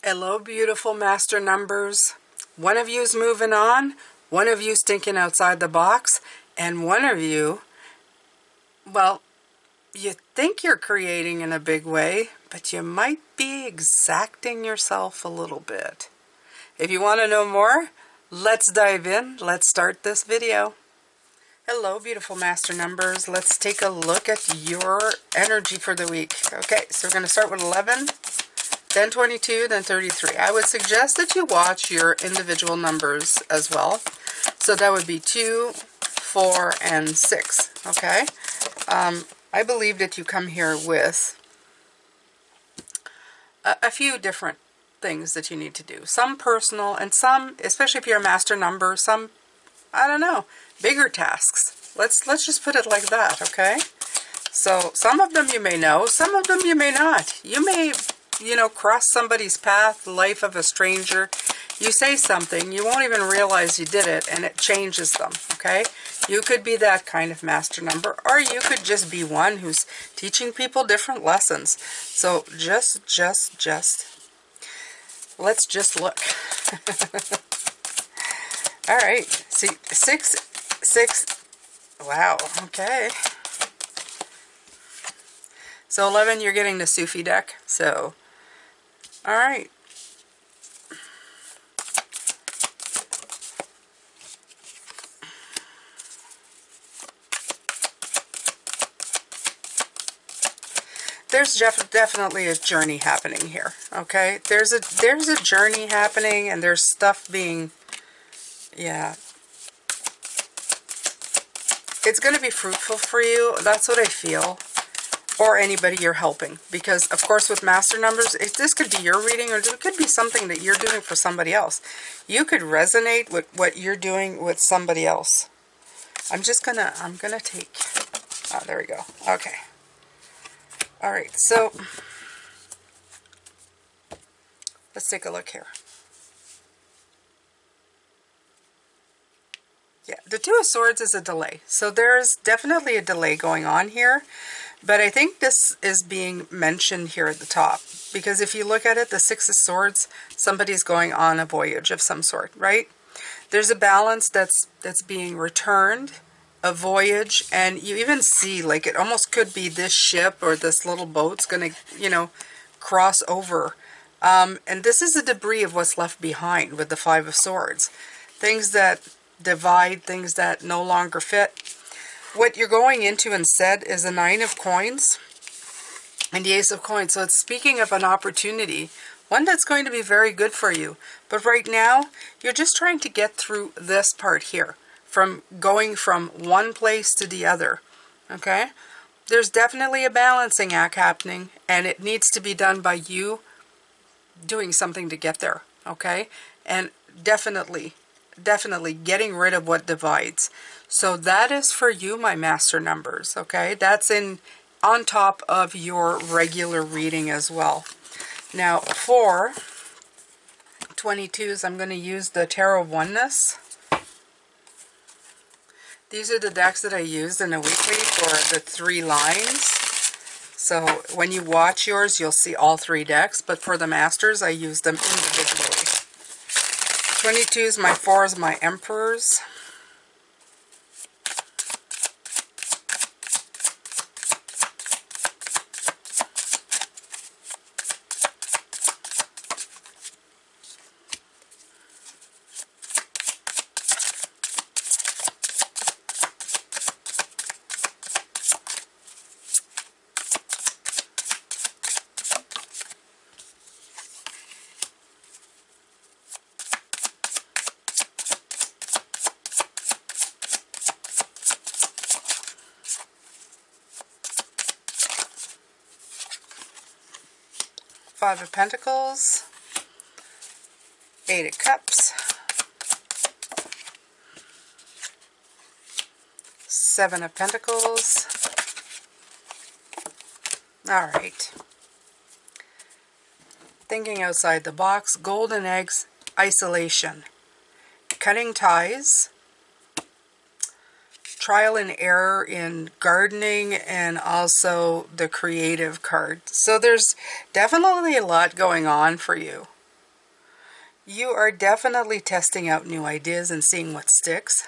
Hello, beautiful master numbers. One of you's moving on, one of you's thinking outside the box, and one of you, well, you think you're creating in a big way, but you might be exacting yourself a little bit. If you want to know more, let's dive in. Let's start this video. Hello, beautiful master numbers. Let's take a look at your energy for the week. Okay, so we're going to start with 11. Then 22, then 33. I would suggest that you watch your individual numbers as well. So that would be 2, 4, and 6. Okay? I believe that you come here with a few different things that you need to do. Some personal and some, especially if you're a master number, some, I don't know, bigger tasks. Let's just put it like that, okay? So some of them you may know, some of them you may not. You may, cross somebody's path, life of a stranger. You say something, you won't even realize you did it, and it changes them, okay? You could be that kind of master number, or you could just be one who's teaching people different lessons. So let's just look. All right, see, 6, wow, okay. So 11, you're getting the Sufi deck, so, all right. There's definitely a journey happening here, okay? There's a journey happening, and there's stuff being, yeah. It's going to be fruitful for you. That's what I feel. Or anybody you're helping. Because, of course, with master numbers, this could be your reading, or it could be something that you're doing for somebody else. You could resonate with what you're doing with somebody else. I'm gonna take, oh, there we go. Okay. All right, so let's take a look here. Yeah, the Two of Swords is a delay. So there's definitely a delay going on here. But I think this is being mentioned here at the top. Because if you look at it, the Six of Swords, somebody's going on a voyage of some sort, right? There's a balance that's being returned, a voyage, and you even see, like, it almost could be this ship or this little boat's going to, cross over. And this is the debris of what's left behind with the Five of Swords. Things that divide, things that no longer fit. What you're going into instead is a Nine of Coins and the Ace of Coins. So it's speaking of an opportunity, one that's going to be very good for you. But right now, you're just trying to get through this part here, from going from one place to the other, okay? There's definitely a balancing act happening, and it needs to be done by you doing something to get there, okay? And definitely getting rid of what divides. So that is for you, my master numbers, okay? That's on top of your regular reading as well. Now, for 22s, I'm going to use the Tarot of Oneness. These are the decks that I used in a weekly for the 3 lines. So when you watch yours, you'll see all 3 decks, but for the masters, I use them individually. 22s, my 4s, my Emperors. Five of Pentacles, 8 of Cups, 7 of Pentacles. All right. Thinking outside the box, golden eggs, isolation, cutting ties, trial and error in gardening, and also the creative card. So there's definitely a lot going on for you. You are definitely testing out new ideas and seeing what sticks.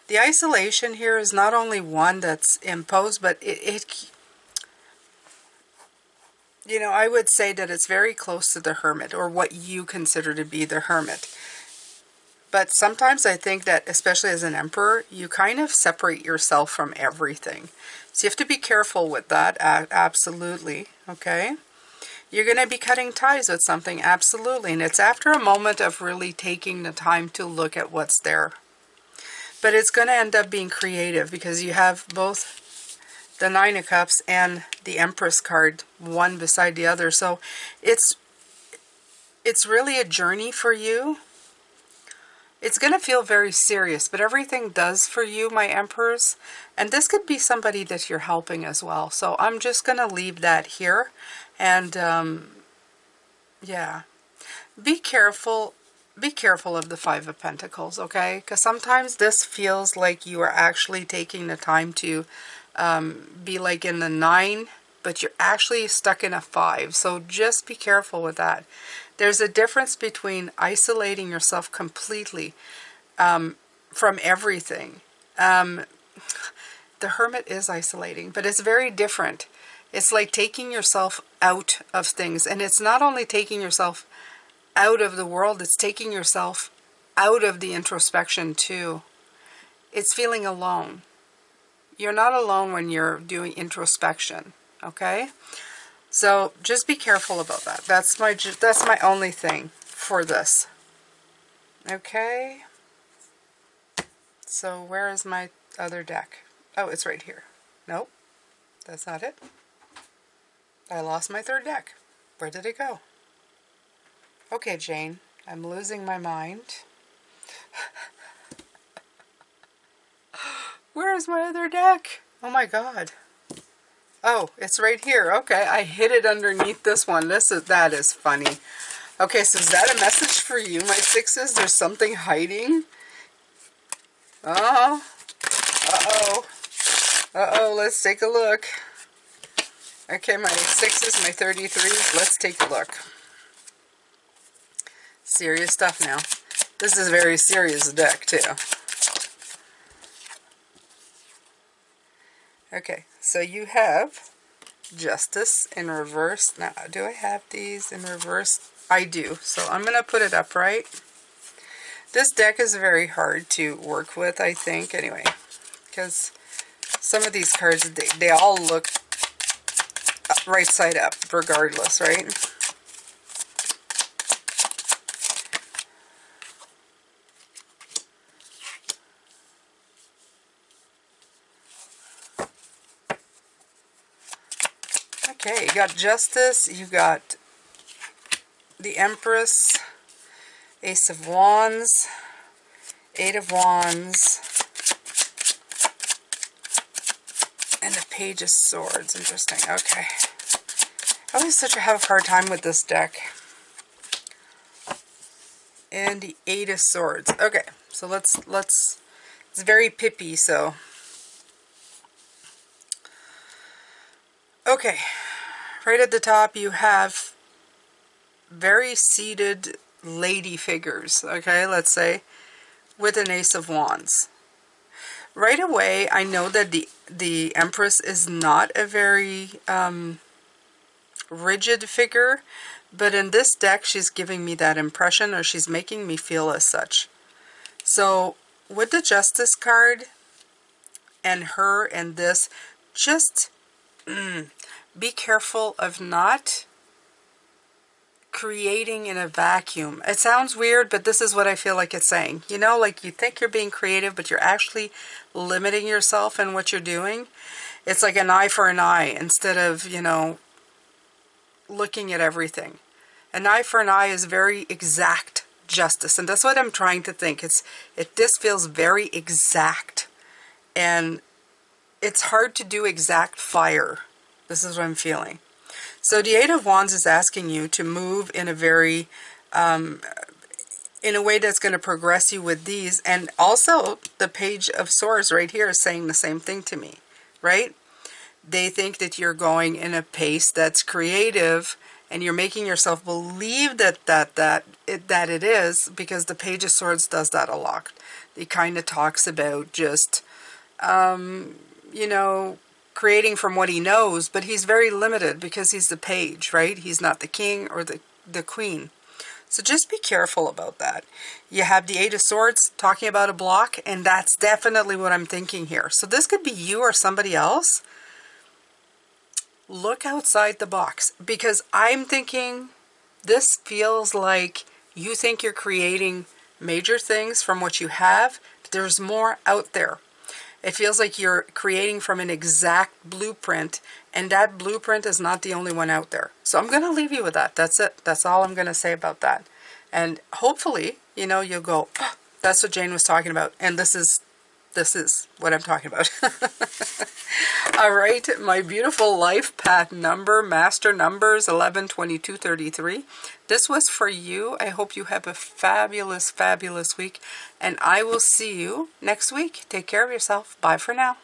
The isolation here is not only one that's imposed, but you know, I would say that it's very close to the hermit, or what you consider to be the hermit. But sometimes I think that, especially as an emperor, you kind of separate yourself from everything. So you have to be careful with that, absolutely, okay? You're going to be cutting ties with something, absolutely. And it's after a moment of really taking the time to look at what's there. But it's going to end up being creative because you have both the Nine of Cups and the Empress card, one beside the other. So it's really a journey for you. It's going to feel very serious, but everything does for you, my emperors. And this could be somebody that you're helping as well. So I'm just going to leave that here. And yeah, be careful. Be careful of the Five of Pentacles, okay? Because sometimes this feels like you are actually taking the time to be like in the 9, but you're actually stuck in a 5. So just be careful with that. There's a difference between isolating yourself completely from everything. The Hermit is isolating, but it's very different. It's like taking yourself out of things. And it's not only taking yourself out of the world, it's taking yourself out of the introspection too. It's feeling alone. You're not alone when you're doing introspection, okay? So just be careful about that. That's my only thing for this. Okay? So where is my other deck? Oh, it's right here. Nope, that's not it. I lost my third deck. Where did it go? Okay, Jane, I'm losing my mind. Where is my other deck? Oh my god. Oh, it's right here. Okay, I hid it underneath this one. That is funny. Okay, so is that a message for you, my sixes? There's something hiding? Oh. Uh-oh. Uh-oh, let's take a look. Okay, my sixes, my 33s, let's take a look. Serious stuff now. This is a very serious deck, too. Okay, so you have Justice in reverse. Now, do I have these in reverse? I do. So I'm going to put it upright. This deck is very hard to work with, I think, anyway. Because some of these cards, they all look right side up, regardless, right? Okay, you got Justice, you got the Empress, Ace of Wands, Eight of Wands, and the Page of Swords. Interesting. Okay. I always have a hard time with this deck. And the Eight of Swords. Okay, so let's it's very pippy, so. Okay. Right at the top you have very seated lady figures, okay, let's say, with an Ace of Wands. Right away, I know that the Empress is not a very rigid figure, but in this deck, she's giving me that impression, or she's making me feel as such. So, with the Justice card, and her and this, just be careful of not creating in a vacuum. It sounds weird, but this is what I feel like it's saying. You know, like you think you're being creative, but you're actually limiting yourself in what you're doing. It's like an eye for an eye instead of, you know, looking at everything. An eye for an eye is very exact justice, and that's what I'm trying to think. This feels very exact, and it's hard to do exact fire. This is what I'm feeling. So the Eight of Wands is asking you to move in a very, in a way that's going to progress you with these. And also the Page of Swords right here is saying the same thing to me, right? They think that you're going in a pace that's creative and you're making yourself believe that it is, because the Page of Swords does that a lot. It kind of talks about just, you know, creating from what he knows, but he's very limited because he's the page, right? He's not the king or the queen. So just be careful about that. You have the Eight of Swords talking about a block, and that's definitely what I'm thinking here. So this could be you or somebody else. Look outside the box, because I'm thinking this feels like you think you're creating major things from what you have. There's more out there. It feels like you're creating from an exact blueprint, and that blueprint is not the only one out there. So I'm going to leave you with that. That's it. That's all I'm going to say about that. And hopefully, you know, you'll go, oh, that's what Jane was talking about. And this is what I'm talking about. All right, my beautiful life path number, master numbers 11, 22, 33. This was for you. I hope you have a fabulous, fabulous week, and I will see you next week. Take care of yourself. Bye for now.